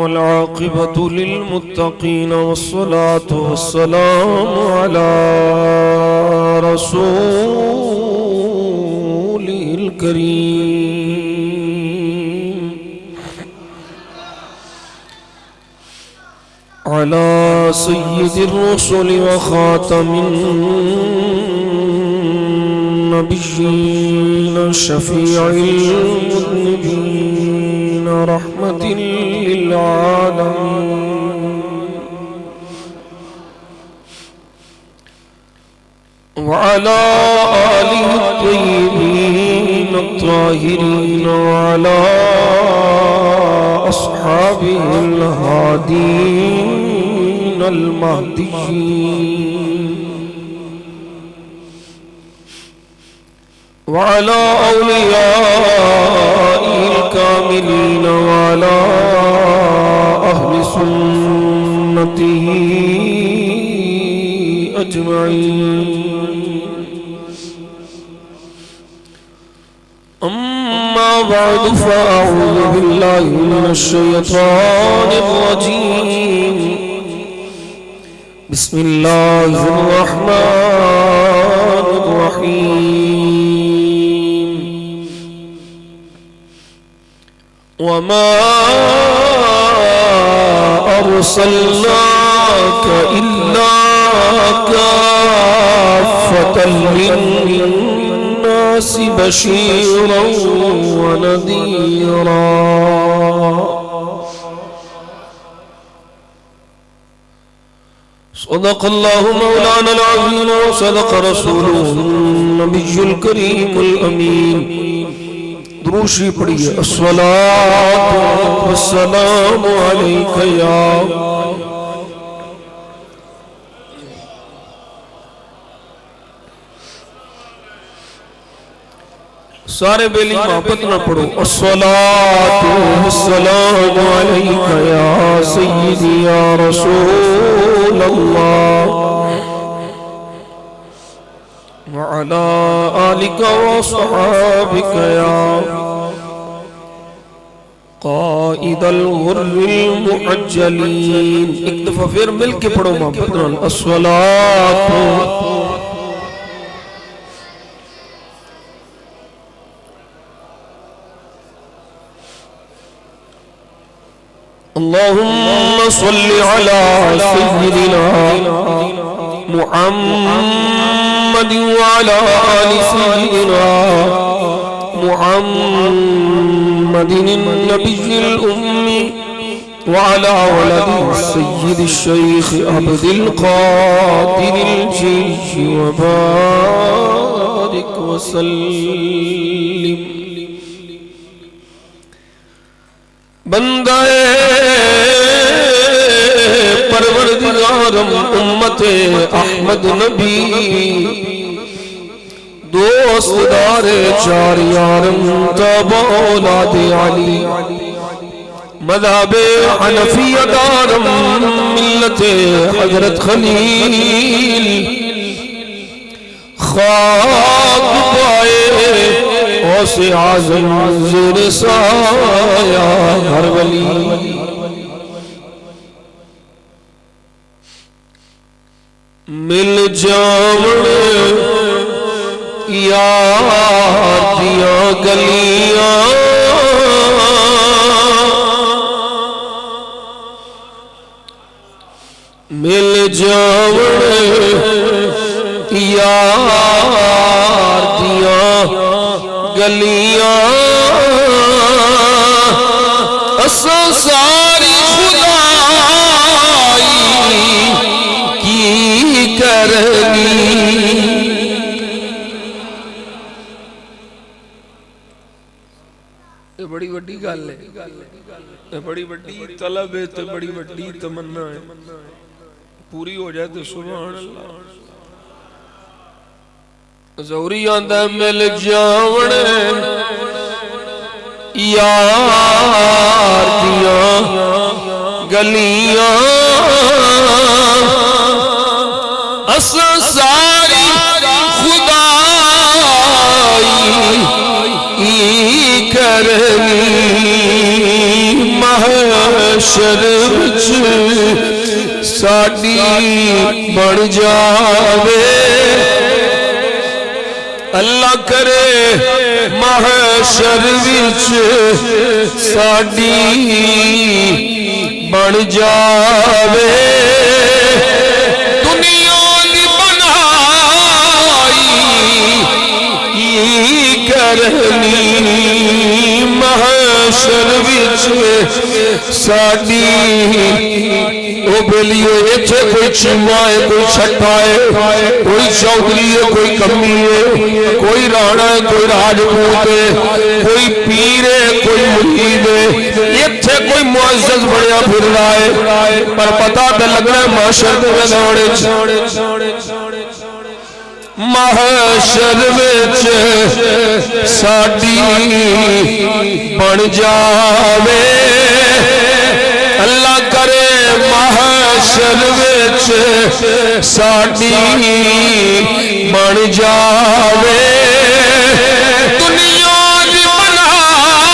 والعاقبة للمتقين والصلاة والسلام على رسوله الكريم على سيد الرسل وخاتم النبيين شفيع المذنبين رحمة للعالمين وعلى آله الطيبين الطاهرين وعلى أصحابه الهادين المهديين وعلى أوليائه الكاملين وعلى أهل سنته أجمعين أما بعد فأعوذ بالله من الشيطان الرجيم بسم الله الرحمن الرحيم وما أرسلناك إلا كافة للناس بشيرا ونذيرا صدق الله مولانا العظيم وصدق رسوله النبي الكريم الأمين دروشی پڑھیے الصلاة والسلام علیکہ یا سارے بیلی محبت نہ پڑھو الصلاة والسلام علیکہ یا سیدی یا رسول اللہ وعلى آلك وصحابك يا قائد الغر المحجلين ایک دفعہ پھر مل کے پڑھو محبت نال الصلاة اللهم صل على سيدنا محمد وعلى آل سيدنا محمد النبي الأمي وعلى ولد السيد الشيخ عبد القادر الجيش وبارك وسلم بندہ پروردگارم امت احمد نبی دوست دار چار یارم تابع اولاد علی مذہب حنفیہ دارم ملت حضرت خلیل خاک پائے غوث اعظم زیر سایہ ہر ولی مل جاوڑ یار دیا گلیاں مل جاوڑ یار دیا گلیاں اساں ساری خدائی کی کرنی یہ بڑی بڑی گل ہے یہ بڑی بڑی طلب ہے تو بڑی بڑی تمنا ہے پوری ہو جائے تو سبحان اللہ زوری آندہ مل جاوڑ یار دیاں گلیاں اساں ساری خدائی کرنی محل محشر وچ ساڈی بن جاوے اللہ کرے محشر وچ ساڈی بن جاوے دنیا دی بنائی کرنی محشر وچ ساڈی او بلیو ایتھے کوئی چمائے کوئی چھٹائے کوئی چودھری ہے کوئی کمی ہے کوئی رانا ہے کوئی راجپوت ہے کوئی پیر ہے کوئی مرید ہے ایتھے کوئی معزز بڑیا پھر رہا ہے پر پتہ تے لگنا ہے محشر دے میدان محشر وچ ساڈی بن جاوے اللہ کرے محشر وچ ساڈی بن جاوے دنیا دی بنائی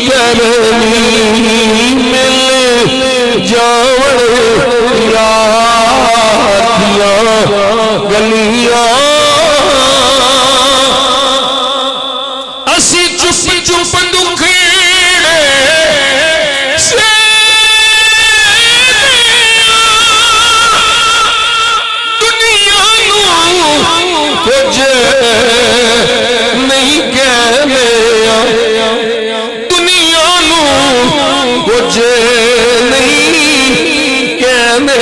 کرنی مل جاون گلیاں اسی چپ چپ دکھیڑے سے دنیا نو کچھ نہیں کہنے دنیا نو کچھ نہیں کہنے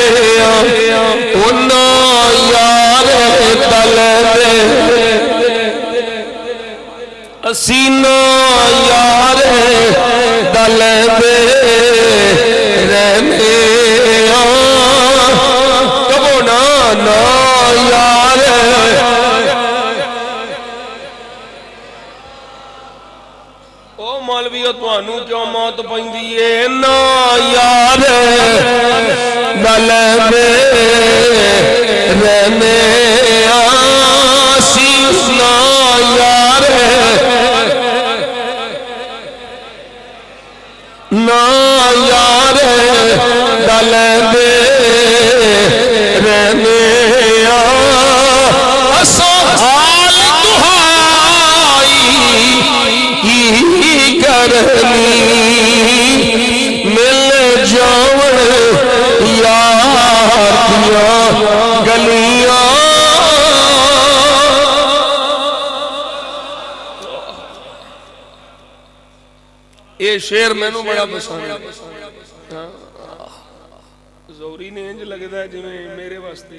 سینہ یار دل دے رہنے کبو نا یار او مولویو تانوں کیوں موت پیندی ہے نا یار دل دے رہنے سینہ یار نا یار دل دے رہنے حال دہائی کرنی مل جاون یار دیا گلیاں یہ شعر میں نو بڑا پسند ہے زوری نے انج لگتا ہے جنہیں میرے واسطے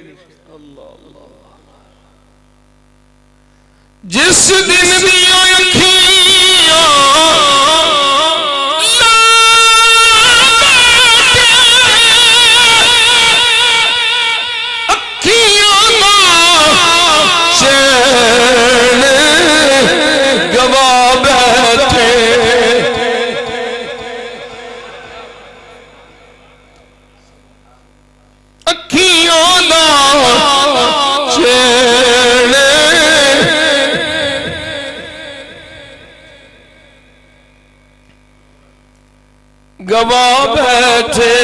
اللہ اللہ جس دن دیا اکھیاں اکھیاں چین گوا بیٹھے گوا بیٹھے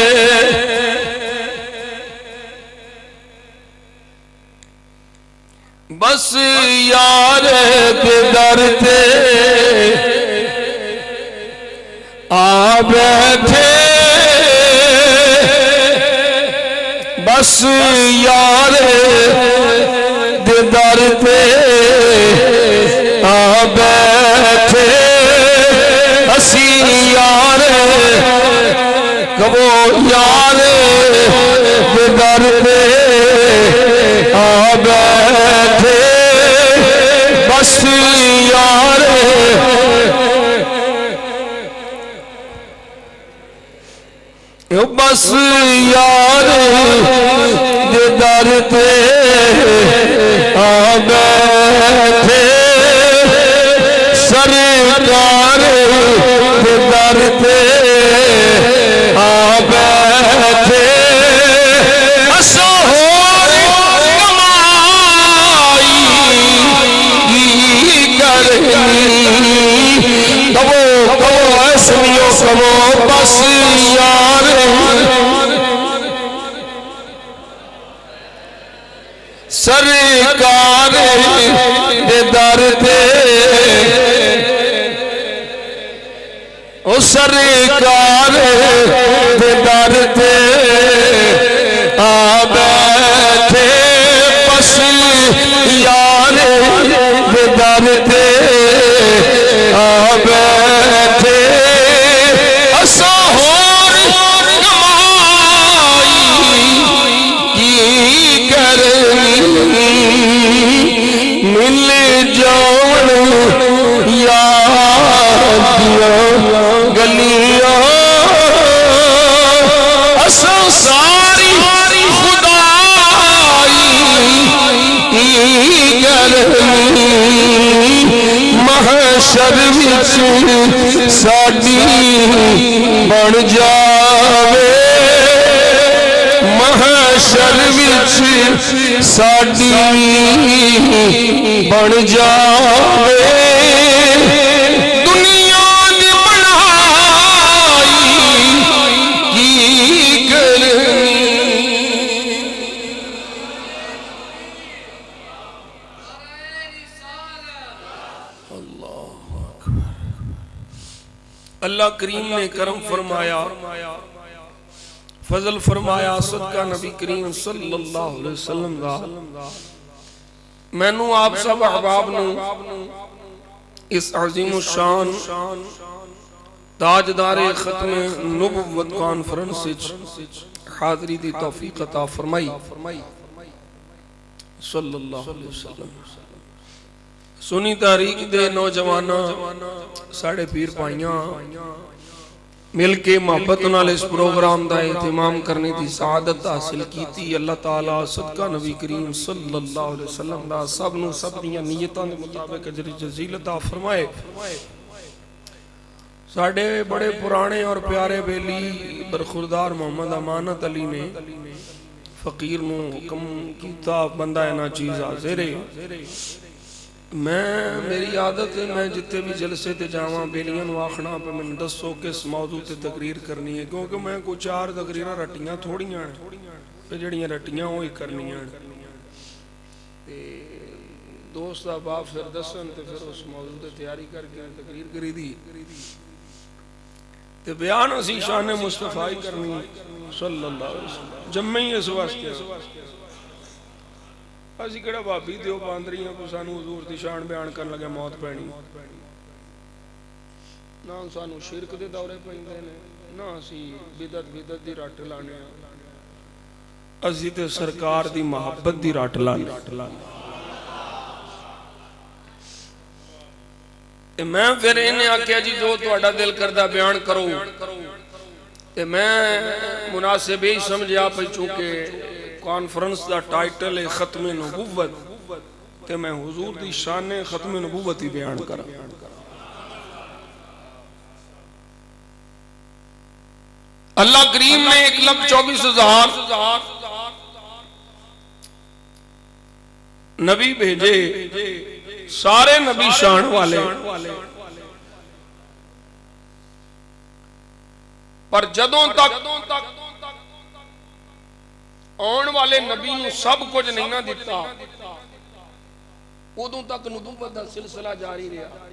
بس یار دے در تے آ بیٹھے بس یار دے در تے آ بیٹھے اسی یار کبو یار در پہ آ بیٹھے بس یار بس یار در پہ آ بیٹھے سرکار در پہ آ بیٹھے اسہور کمائی کرنی کبو سبو بس یار سرکار دے در تے او سرکار دے در تے آ بیٹھے بس یار دے در تے آ بیٹھے اسا ہور کمائی کی کرنی مل جاؤں یار دیاں گلیاں اسا ساری خدائی کرنی محشر وچ ساڈی بن جاوے محشر وچ ساڈی بن جاوے دنیا دی بڑائی کی کرنی اللہ کریم نے کرم فرمایا فضل فرمایا صدقہ نبی کریم صلی اللہ علیہ وسلم دا میں نو آپ سب احباب نو اس عظیم الشان تاجدار ختم نبوت کانفرنس حاضری دی توفیق عطا فرمائی صلی اللہ علیہ وسلم سنی تاریخ دے نوجوانہ ساڑھے پیر پائیاں مل کے محبت نال اس پروگرام دا اہتمام کرنے دی سعادت حاصل کی تھی اللہ تعالیٰ صدقہ نبی کریم صلی اللہ علیہ وسلم دا سب نو سب دیاں نیتاں دے مطابق اجر جزیل عطا فرمائے ساڑھے بڑے پرانے اور پیارے بیلی برخوردار محمد امانت علی نے فقیر نو حکم کیتا بندہ اینا چیز حاضر ہے میری عادت ہے میں جتے بھی جلسے تے جاواں بیلیاں نو آخنا پہ میں دسو کس موضوع تے تقریر کرنی ہے کیونکہ میں کو 4 تقریرہ رٹیاں تھوڑیاں ہیں پہ جڑیاں رٹیاں ہوئی کرنی ہیں دوست احباب پھر دسن تے پھر اس موضوع تے تیاری کر کے تقریر کری دی تے بیان اسی شان مصطفیٰ کرنی صلی اللہ علیہ وسلم جمعی اس واسطے اسی کڑا بابی دیو باندریاں کو سانو حضور دی شان بیان کرن لگے موت پینی نہ سانو شرک دے دورے پیندے نے نہ اسی بدعت دی رٹ لانے اسی تے سرکار دی محبت دی رٹ لانے میں پھر انہیں آکھیا جی جو تہاڈا دل کردہ بیان کرو میں مناسب ہی سمجھا پہ چونکہ کانفرنس دا ٹائٹل ہے ختم نبوت تے میں حضور دی شان ختم نبوت ہی بیان کرا اللہ کریم نے 1,24,000 نبی بھیجے سارے نبی شان والے پر جدوں تک آن والے نبی نو سب کچھ نہیں نہ دیتا ادوں تک نبوت دا سلسلہ جاری رہا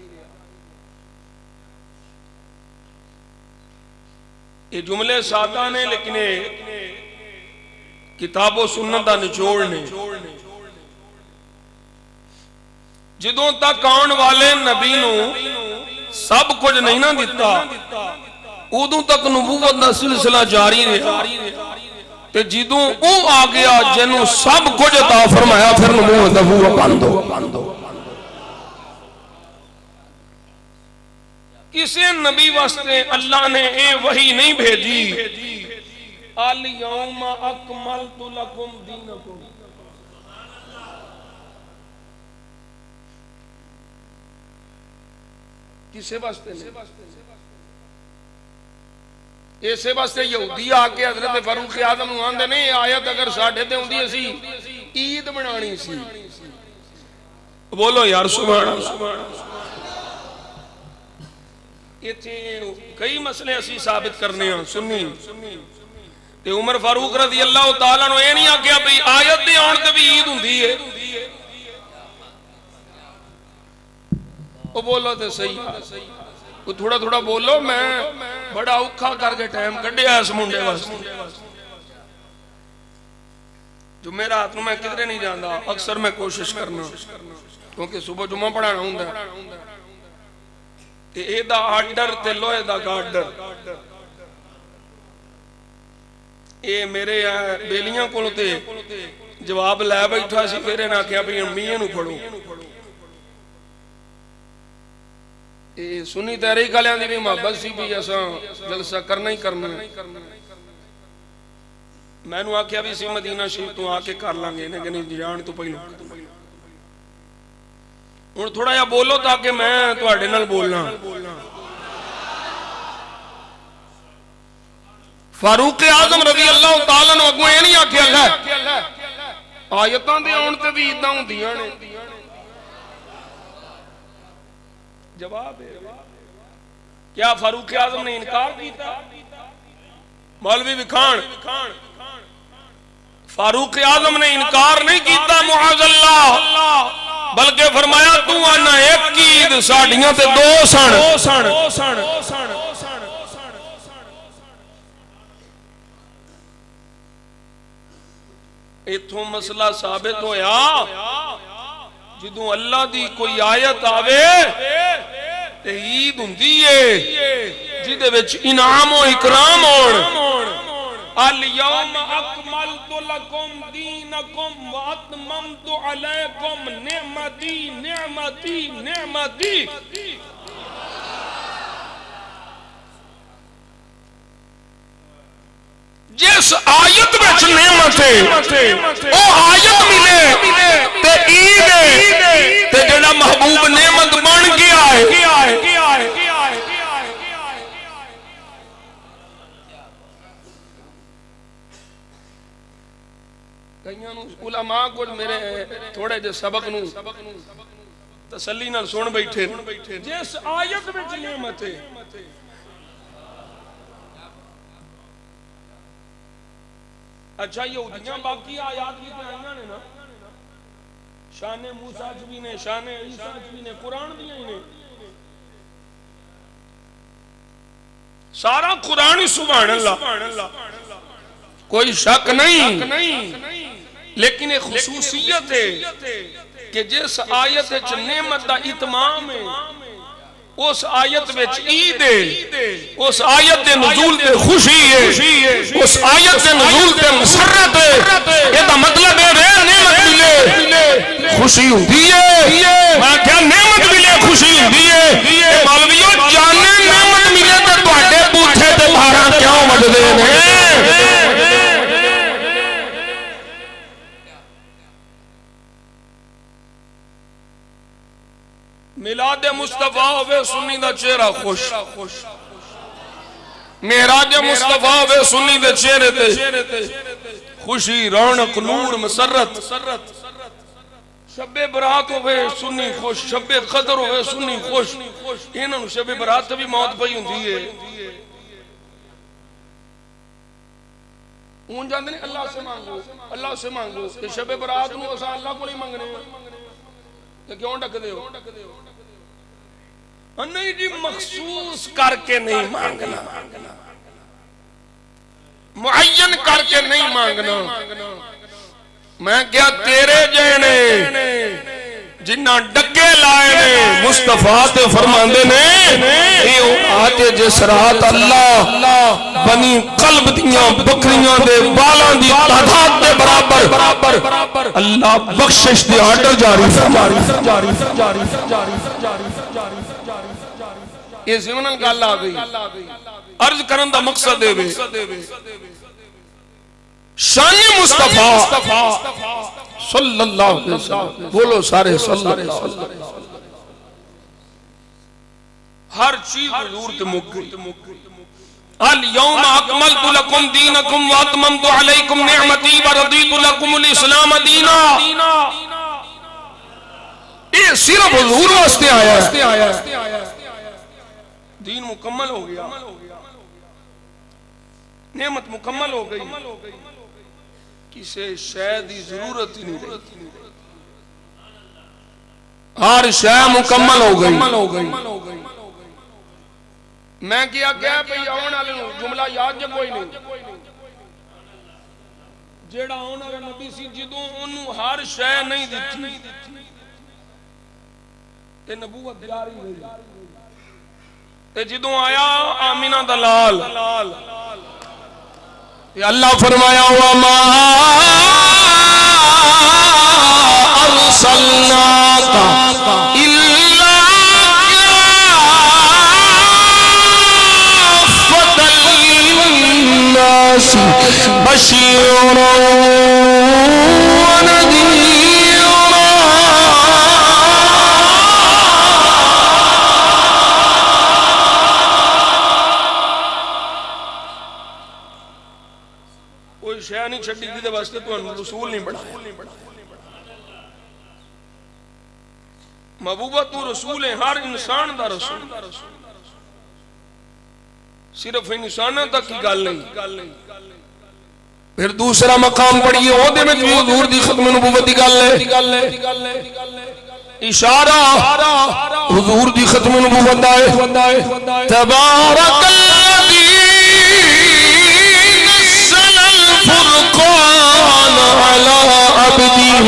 یہ جملے سادہ نے لیکن کتاب و سنت دا نچوڑ نے جدوں تک آن والے نبی نو سب کچھ نہیں نہ دیتا ادوں تک نبوت دا سلسلہ جاری رہا تے جدوں او آ گیا جنوں سب کچھ عطا فرمایا پھر نبوت دا بوہا بند ہو کسی نبی واسطے اللہ نے اے وحی نہیں بھیجی الیوم اکملت لکم دینکم کسے واسطے نہیں اسے واسطے یہودی آکے حضرت فاروق اعظم نو آندے نہیں آیت اگر ساڈے تے ہوندی اسی عید بنانی سی بولو یار سبحان اللہ کئی مسئلے اسی ثابت کرنے ہیں سنی تے عمر فاروق رضی اللہ تعالیٰ نے یہ نہیں آکھیا بھئی آیت دے آن تے بھی عید ہوندی ہے وہ بولو تے صحیح وہ تھوڑا تھوڑا بولو میں بڑا اوکھا کر کے ٹائم کڈیا اس منڈے واسطے جو میرا ہاتھ میں کدھرے نہیں جاندا اکثر میں کوشش کرنا کیونکہ صبح جمعہ پڑھانا ہوندا ہے تے اے دا آرڈر تے لوہے دا گارڈر اے میرے بیلیاں کولو تے جواب لے بیٹھا سی پھر انہاں کہیا بھی امیاں نو پڑھو اے سنی تحریک والیاں دی بھی محبت سی بھی اساں جلسہ کرنا ہی کرنا میں نو آکھیا بھی سی مدینہ شریف تو آ کے کر لیں گے کہ نہیں جان تو پہلو ہن تھوڑا جا بولو تاکہ میں تواڈے نال بولنا فاروق اعظم رضی اللہ تعالیٰ نے اگوں یہ نہیں آکھیا ہے آیتاں دے آن تے بھی عیداں ہوندیاں نے جواب ہے کیا فاروق اعظم نے انکار کیتا مولوی وکھان فاروق اعظم نے انکار نہیں کیتا معاذ اللہ بلکہ فرمایا تو آنا ایک کی عید ساڑیاں تے دو سن ایتھوں مسئلہ ثابت ہویا جدوں اللہ دی کوئی آیت آوے تے عید ہوندی ہے جدے وچ انعام و اکرام ہون الیوم اکملت لکم دینکم واتممت علیکم نعمتی نعمتی نعمتی جس آیت وچ نعمت ہے او آیت ملے تے عید ہے تے جڑا محبوب نعمت بن گیا ہے کئیاں نو علماء کو میرے تھوڑے جے سبق نو تسلی نال سن بیٹھے جس آیت وچ نعمت ہے اچھا یہودیاں باقی آیات بھی تے آئیاں نے نا شان موسیٰ چ بھی نے شان عیسیٰ چ بھی نے قرآن دیاں ہی نے سارا قرآن ہی سبحان اللہ کوئی شک نہیں لیکن ایک خصوصیت ہے کہ جس آیت وچ نعمت دا اتمام ہے اس آیت وچ عید ہے اس آیت دے نزول تے خوشی ہے اس آیت دے نزول تے مسرت ہے یہ دا مطلب ہے نعمت ملے خوشی ہوندی ہے میں کیا نعمت ملے خوشی ہوندی ہے مولویوں جانے نعمت ملے تے تواڈے بوٹھے تے بھاراں کیوں وجدے نے میلاد مصطفیٰ ہوئے سنی دا چہرہ خوش معراج مصطفیٰ ہوئے سنی دے چہرے تے خوشی رونق نور مسرت شب برات ہوئے سنی خوش شب قدر ہوئے سنی خوش انہوں شب برات بھی موت پئی ہوندی ہے اون جاندے نہیں اللہ سے مانگو کہ شب برات نو اسا اللہ کو نہیں منگنے کہ کیوں ڈک دے ہو نہیں جی مخصوص کر کے نہیں مانگنا معین کر کے نہیں مانگنا میں کیا تیرے جینے جنہ ڈگے لائے نے مصطفیٰ تے فرماندے نے یہ آتے جس رات اللہ بنی قلب دیاں بکریاں دے بالاں دی تعداد دے برابر اللہ بخشش دے آرڈر جاری یہ زمنن گل آ گئی عرض کرن دا مقصد دے شان مصطفیٰ صلی اللہ علیہ وسلم بولو سارے صلی اللہ علیہ وسلم ہر چیز حضور تے مک گئی اليوم اکملت لکم دینکم واتممت علیکم نعمتی ورضیت لکم الاسلام دینا یہ صرف حضور واسطے آیا ہے دین مکمل ہو گیا، نعمت مکمل ہو گئی، کسی شے دی ضرورت ہی نہیں رہی، ہر شے مکمل ہو گئی۔ میں کیا بھئی آن والے جملہ یاد جب کوئی نہیں، جیڑا آن والا نبی سی جدوں انہوں ہر شے نہیں دیتی تے نبوت جاری ہوئی، تے جدوں آیا آمینہ دلال اللہ فرمایا وَمَا أَرْسَلْنَاكَ إِلَّا كَافَّةً لِلنَّاسِ بَشِيرًا وَنَذِيرًا۔ کوئی شے نہیں چھڈی جدے واسطے تانوں رسول نہیں بنایا۔ محبوبہ تو رسول ہے، ہر انسان دا رسول، صرف انسانہ تک کی گل نہیں۔ پھر دوسرا مقام پڑھیے او دے وچ بھی حضور دی ختم نبوت دی گل ہے، اشارہ حضور دی ختم نبوت دا ہے۔ تبارک الذی نزل الفرقان علی عبدہ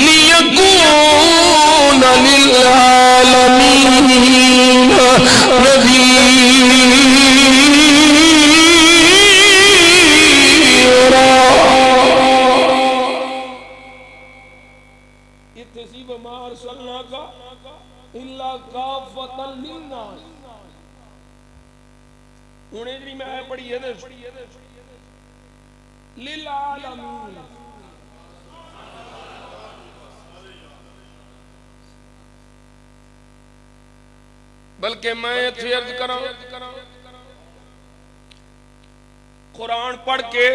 لیکون للعالمین نذیرا۔ اتسی وما ارسلناک الا کافۃ للناس۔ انہیں جی میں آئے پڑھی ہے للعالمین، بلکہ میں اتھے عرض کرا قرآن پڑھ کے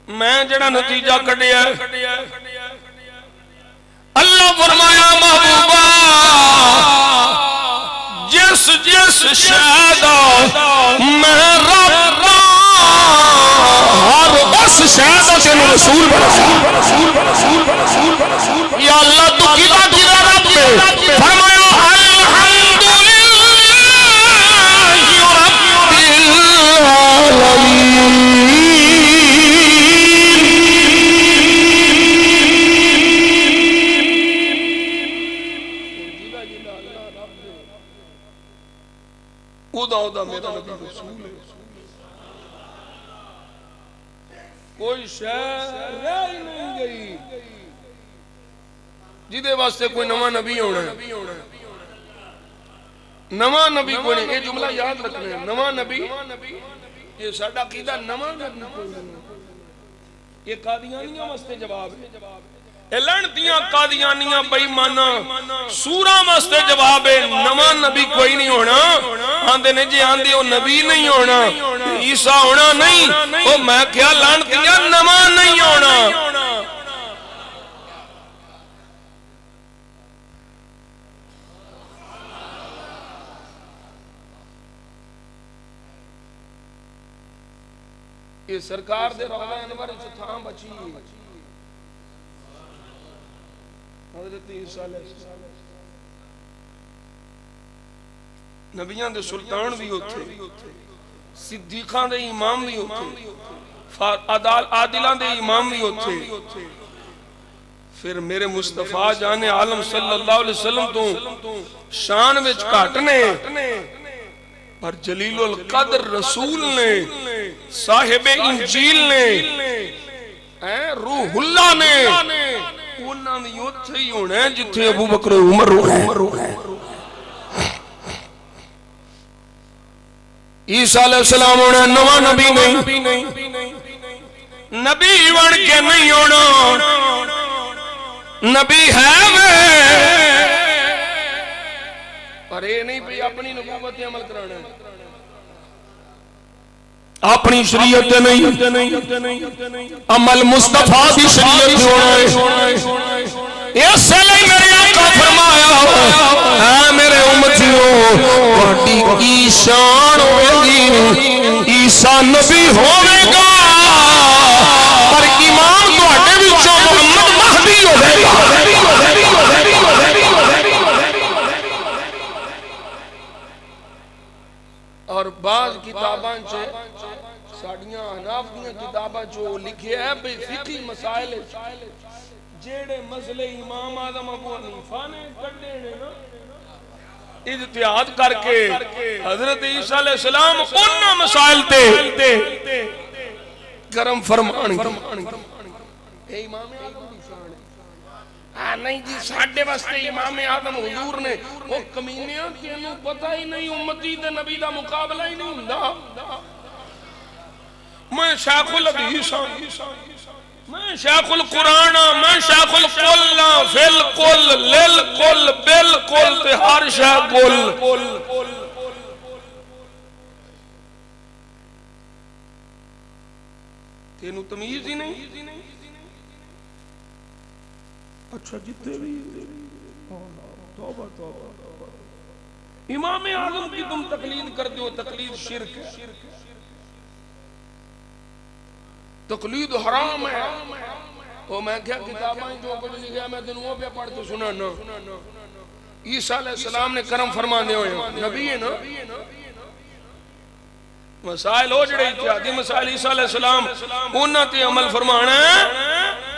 میں جڑا نتیجہ کڈیا اللہ فرمایا محبوبہ جس جس شہدہ میں رب ہر اس شہدہ سے رسول بنا یا اللہ تو کتا رب میں فرمایا میرا نبی رسول ہے، کوئی شے رہ ہی نہیں گئی جدے واسطے کوئی نواں نبی ہونا ہے۔ نواں نبی کوئی نہیں، یہ جملہ یاد رکھنا ہے، نواں نبی یہ ساڈا عقیدہ نواں نبی کوئی نہیں۔ یہ قادیانیاں واسطے جواب ہے، لعنتیاں قادیانیاں بے ایماناں سوراں واسطے جواب ہے، نواں نبی کوئی نہیں ہونا۔ آندے نے جی آندے وہ نبی نہیں ہونا، عیسیٰ ہونا نہیں، وہ میں کیا لعنتیاں نواں نہیں ہونا۔ یہ سرکار دے روضہ انور وچ تھاں بچی حضرت عیسیٰ علیہ السلام، نبیاں دے سلطان بھی ہوتے، صدیقاں دے امام بھی ہوتے، عادلاں دے امام بھی ہوتے، پھر میرے مصطفیٰ جان عالم صلی اللہ علیہ وسلم تو شان وچ گھٹنے پر جلیل القدر رسول نے، صاحب انجیل نے، روح اللہ نے، انہاں دی اوتھے ہی ہونا ہے جتھے ابو بکر عمر ہے۔ عیسیٰ علیہ السلام ہونا نواں نبی نہیں، نبی بن کے نہیں ہونا، نبی ہے میں پر یہ نہیں بھی اپنی نبوت عمل کرانا ہے، اپنی شریعت نہیں، عمل مصطفیٰ دی شریعت ہونا ہے۔ اس لئے میرے آقا فرمایا اے میرے امتی تہاڈی کی شان ہوگی عیسیٰ نبی ہوے گا پر امام تہاڈے وچوں محمد مہدی ہوے گا اور بعض کتاباں چ ساڈیاں حناف دیاں کتاباں چ لکھیا ہے بھئی فقہی مسائل جیڑے مسئلے امام اعظم ابو حنیفہ نے کڈے نے نا اجتہاد کر کے حضرت عیسیٰ علیہ السلام انہاں مسائل تے کرم فرمان اے امام اعظم دی شان ہے نہیں جی ساڈے واسطے امام اعظم حضور نے وہ کمینیاں تینوں پتہ ہی نہیں امتی تے نبی دا مقابلہ ہی نہیں ہوندا میں شیخ الحدیث ہاں میں شیخ القرآن ہاں میں شیخ القل ہاں فی القل للقل بالقل تے ہر شے قل تینوں تمیز ہی نہیں اچھا جتنے بھی توبہ توبہ امام اعظم کی تم تقلید کرتے ہو تقلید شرک ہے تقلید حرام ہے وہ میں کیا کتابیں جو کچھ لکھا میں دنوں پہ پڑھ تو سنا نا عیسیٰ علیہ السلام نے کرم فرمانے ہوئے نبی ہے نا مسائل ہو جڑے اتحادی مسائل عیسیٰ علیہ السلام انہاں تے عمل فرمانا ہے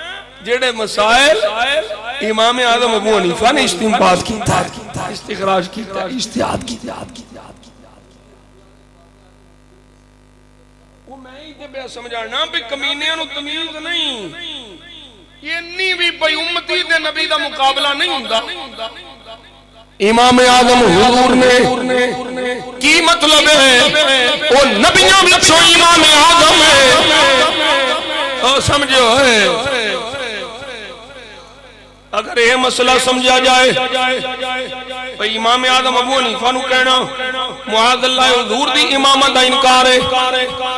جڑے مسائل امام اعظم ابو حنیفہ نے استنباط کیتا استخراج کیتا اجتہاد کیتا وہ میں ہی تے بے سمجھانا بھی کمینیاں نو تمیز نہیں یہ نہیں بھی بھئی امتی دے نبی دا مقابلہ نہیں ہوندا امام اعظم حضور نے کی مطلب ہے وہ نبیوں وچوں امام اعظم ہے او سمجھو ہے اگر یہ مسئلہ سمجھا جائے بھئی امام اعظم ابو حنیفہ نو کہنا معاذ اللہ حضور دی امامت دا انکار ہے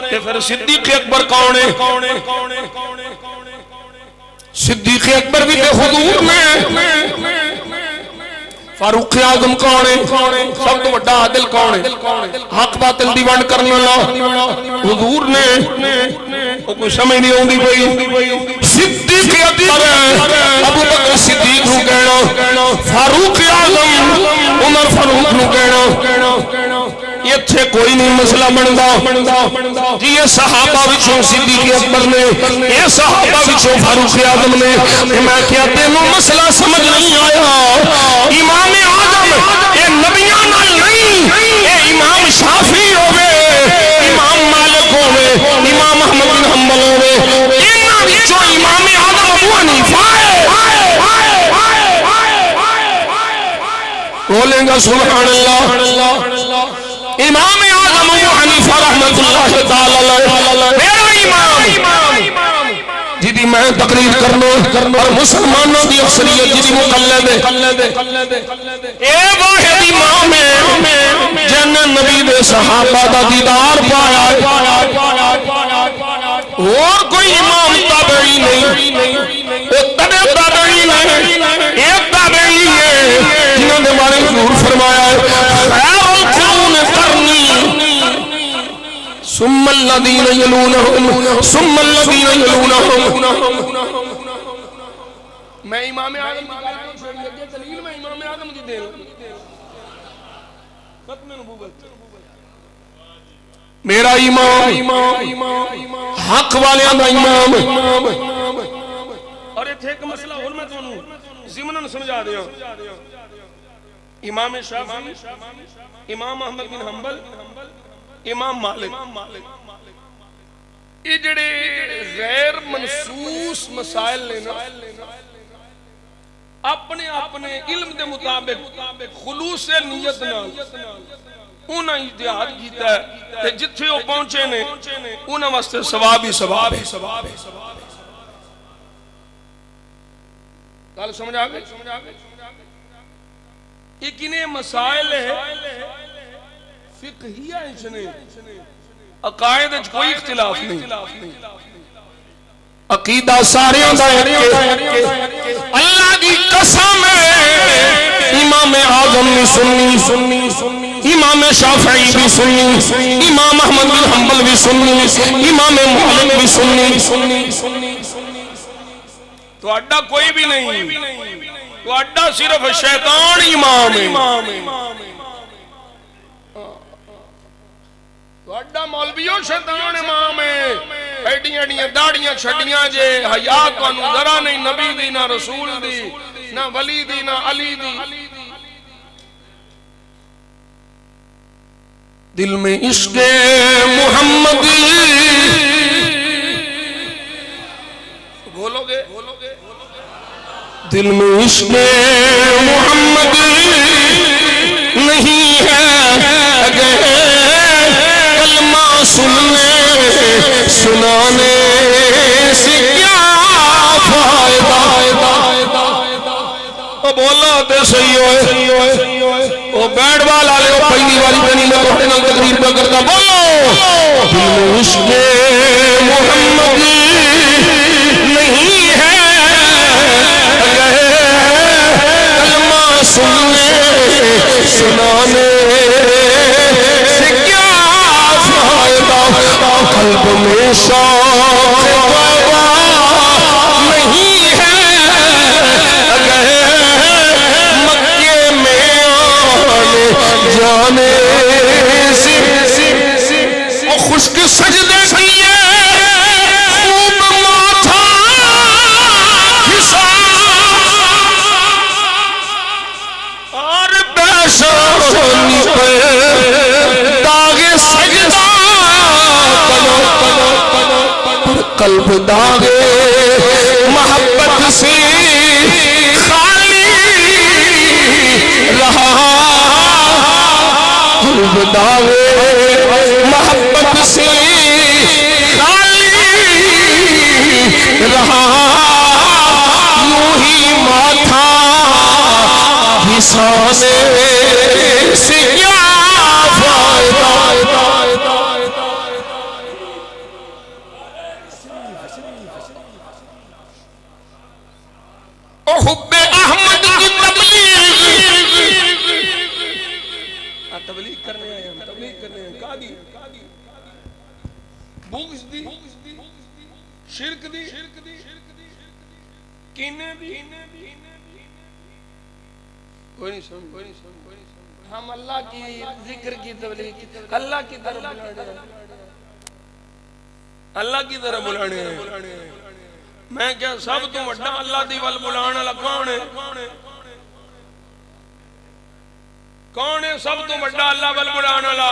تے پھر صدیق اکبر کون ہے صدیق اکبر بھی تے حضور نے فاروق اعظم کون ہے سب تو بڑا عادل کون ہے حق باطل دی ونڈ کرنے والا حضور نے وہ کوئی سمجھ نہیں ہوندی بھئی صدیق اکبر ابو بکر صدیق نو کہنا فاروق اعظم عمر فاروق نو کہنا یہ تھے کوئی نہیں مسئلہ بندا جی یہ صحابہ وچوں صدیق اکبر نے یہ صحابہ وچوں فاروق اعظم نے میں کیا تینوں مسئلہ سمجھ نہیں آیا امام اعظم یہ نبیاں نال نہیں یہ امام شافعی ہوے امام مالک ہوے امام احمد بن حنبل ہوے انہاں وچوں امام اعظم ابو حنیفہ ہے بولیں گا سبحان اللہ امام اعظم ابو حنیفہ رحمت اللہ تعالی میرا امام جدی میں تقریر کرنا اور مسلمانوں دی اکثریت جدی مقلد اے واحد امام ہے جن نبی دے صحابہ دا دیدار پایا اور کوئی امام تابعی نہیں وہ تبع تابعی نہیں ایک تابعی ہے جنہوں نے بارے حضور فرمایا ہے خیر القرون قرنی ثم الذين يلونهم ثم الذين يلونهم میں امام اعظم کی بات چھوڑی ہے دلیل میں امام اعظم کی دے ختم نبوت میرا امام حق والیاں دا امام اور ایتھے ایک مسئلہ اور میں تانوں ضمناً سمجھا دیاں امام شافعی امام احمد بن حنبل امام مالک یہ جڑے غیر منصوص مسائل لینا اپنے اپنے علم دے مطابق خلوص نیت نال انہاں اجتہاد کیتا ہے تے جتھے وہ پہنچے نے انہاں واسطے ثواب ہی ثواب ہے گل سمجھ آ گئی یہ کنے مسائل ہے فقہیہ اچھنے عقائد اچھ کوئی اختلاف نہیں عقیدہ سارے اللہ کی قسم ہے امام اعظم سنی امام شافعی بھی سنی، امام احمد بن حنبل بھی سنی، امام مالک بھی سنی، تو اڈا کوئی بھی نہیں، تو اڈا صرف شیطان امام ہے، تو اڈا مولویوں شیطان امام ہے، ایڈیاں ایڈیاں داڑیاں چھڑیاں جے، حیا کو ذرا نہیں، نبی دی نہ رسول دی نہ ولی دی نہ علی دی، دل میں عشق محمد بولو گے، دل میں عشق محمد نہیں ہے اگر کلمہ سنانے سے کیا فائدہ، بولا تے صحیح ہوئے، وہ بیٹ بال آلے وہ پہلی والی بنی میں توڑے نال تقریر پہ کرتا، بولو دل میں عشق محمد نہیں ہے اگر کلمہ سنانے سے کیا فائدہ، قلب میں شوق توبہ نہیں ہے اگر مکے میں آنے جانے سے، وہ خشک سجدے کیے خوب ماتھا اور پیشانی پر داغ سجدہ قلب داغ محبت سے خالی رہا، قلب داغ محبت سے خالی رہا، یوں ہی ماتھا گھسانے سے کیا فائدہ، حب احمد کی تبلیغ کرنے آئے ہم، تبلیغ کرنے ہیں، کہا دی بغض دی، شرک دی، کینے دی، کوئی نہیں سمجھ، ہم اللہ کی ذکر کی تبلیغ، اللہ کی طرف بلانے ہیں، اللہ کی طرف بلانے ہیں، میں کیا سب تو وڈا اللہ دی ول بلانے والا کون ہے؟ کون ہے سب تو وڈا اللہ ول بلانے والا؟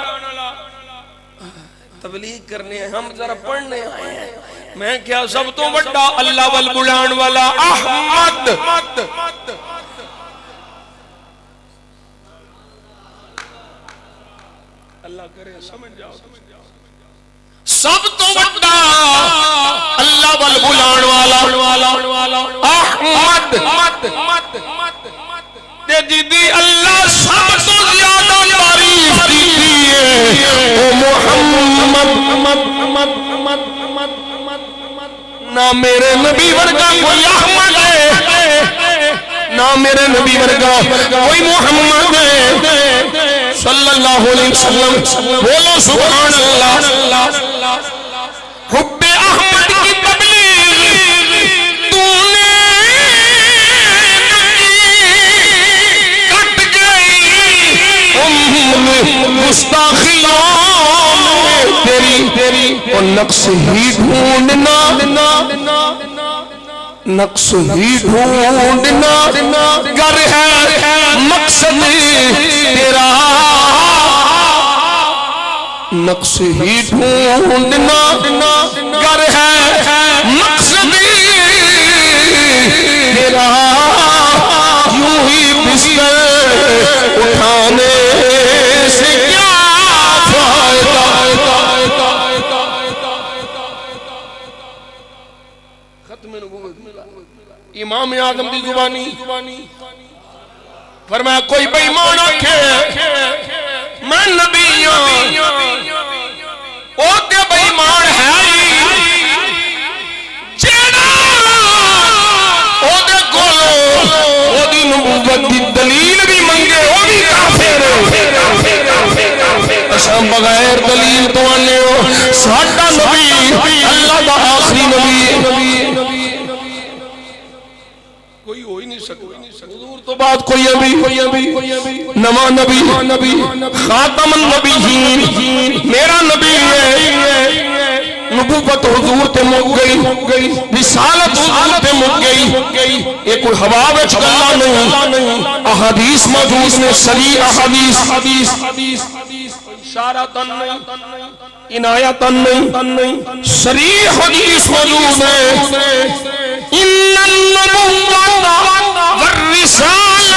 تبلیغ کرنے ہیں ہم، ذرا پڑھنے آئے ہیں، میں کیا سب تو وڈا اللہ ول بلانے والا احمد، اللہ کرے سمجھ جاؤ، سب تو بڑا اللہ ول بلان والا احمد، تے جدی اللہ سب تو زیادہ تعریف کی ہے او محمد، نہ میرے نبی ورگا کوئی احمد ہے، نہ میرے نبی ورگا کوئی محمد ہے صلی اللہ علیہ وسلم، بولو سبحان اللہ۔ حب احمد کی تبلیغ تو نے کٹ گئی گستاخیوں تیری، اور نقص ہی ڈھونڈنا، نقص ہی ڈھونڈنا گر ہے مقصد تیرا، نقص ہی ڈھونڈنا گر ہے مقصد تیرا، یوں ہی بستر اٹھانے سے کیا فائدہ۔ ختم نبوت امام اعظم دی زبانی فرمایا کوئی بے ایمان آکھے میں نبی ہوں، او تے بے ایمان ہے جیڑا او دے کولوں او دی نبوت دی دلیل بھی منگے، او بھی کافر ہے۔ بغیر دلیل تو آنے ہو ساڈا نبی اللہ دا آخری نبی کوئی ہو ہی نہیں سکتا حضور تو بعد کوئی ابھی نواں نبی خاتم النبیین میرا نبی ہے نبوت حضور تے مک گئی رسالت حضور تے مک گئی یہ کوئی ہوا وچ گلاں نہیں احادیث موجود نے صحیح احادیث اشارتن نہیں عنایتن نہیں صریح حدیث موجود ہے ان النبوۃ والرسالۃ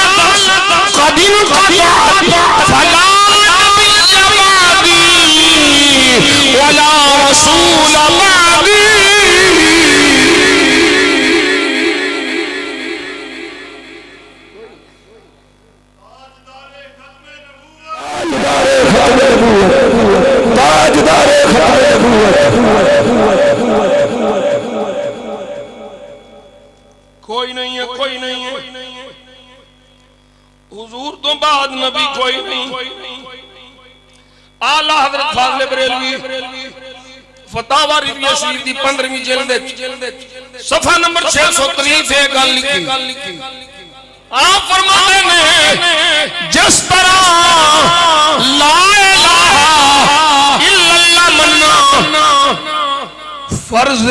قد انقطعت فلا نبی بعدی ولا رسول بعدی کوئی نہیں ہے حضور تو بعد نبی کوئی نہیں اعلی حضرت فاضل بریلوی فتاوا رضویہ شریف دی 15ویں جلد صفحہ نمبر 623 پہ گل لکھی آپ فرماتے ہیں جس طرح لا الہ الا اللہ فرض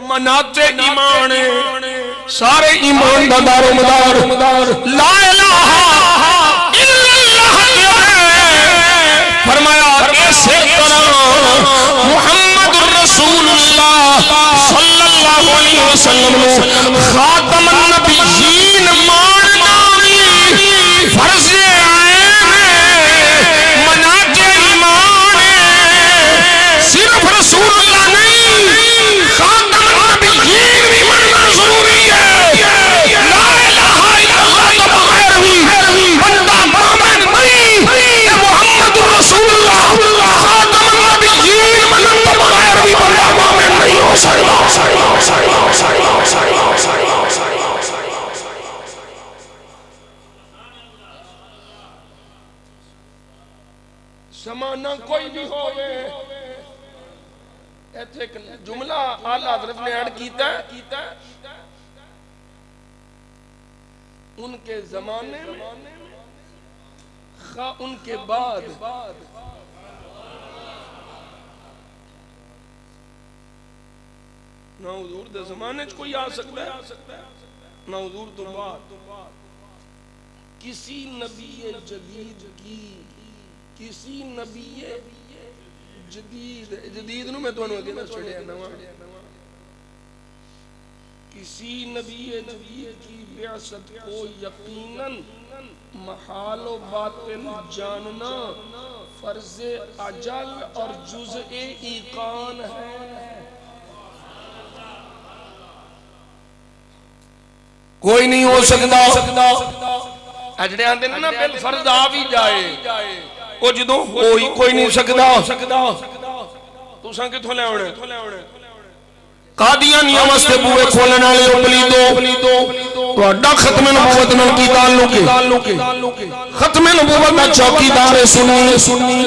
مناتے ایمان سارے ایمان دا دار و مدار لا الہ الا اللہ فرمایا ایسے طرح محمد الرسول اللہ صلی اللہ علیہ وسلم خاتم النبیین ماننا بھی فرض عین مناتے ایمان صرف رسول اللہ نہیں خاتم النبیین بھی مننا ضروری ہے لا الہ الا اللہ تو بغیر بھی بندہ مومن نہیں محمد الرسول اللہ خاتم النبیین مننا تو بغیر بھی بندہ مومن نہیں ہو سکتا زمانہ کوئی بھی ہوئے ایتھے جملہ اعلی حضرت نے ایڈ کیتا ہے ان کے زمانے میں خواہ ان کے بعد نہ حضور دے زمانے کوئی آ سکتا ہے نہ حضور تو بعد کسی نبی جدید کی کسی نبی جدید نو میں تو انہوں نے چھڑیا نواں کسی نبی جدید کی بیعثت کو یقیناً محال و باطل جاننا فرض اجل اور جزء ایقان ہے کوئی نہیں ہو سکتا اجڑے آندے نا بل فرض آ بھی جائے وہ جدوں ہوئی کوئی نہیں سکتا تساں کتھوں لے اونے قادیانیہ واسطے بوئے کھولن والے پلیتو تہاڈا ختم نبوت نال کی تعلق ہے ختم نبوت دا چوکیدار ہے سنی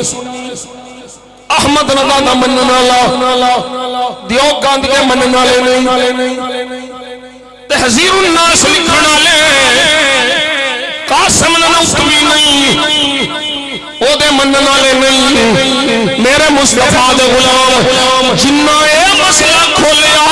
احمد رضا دا منن والا دیوبند کے منن والے نہیں تحذیر الناس لکھن والے قاسم ننوتوی نہیں او دے منن والے نہیں میرے مصطفیٰ دے غلام جنہ اے مسئلہ کھولیا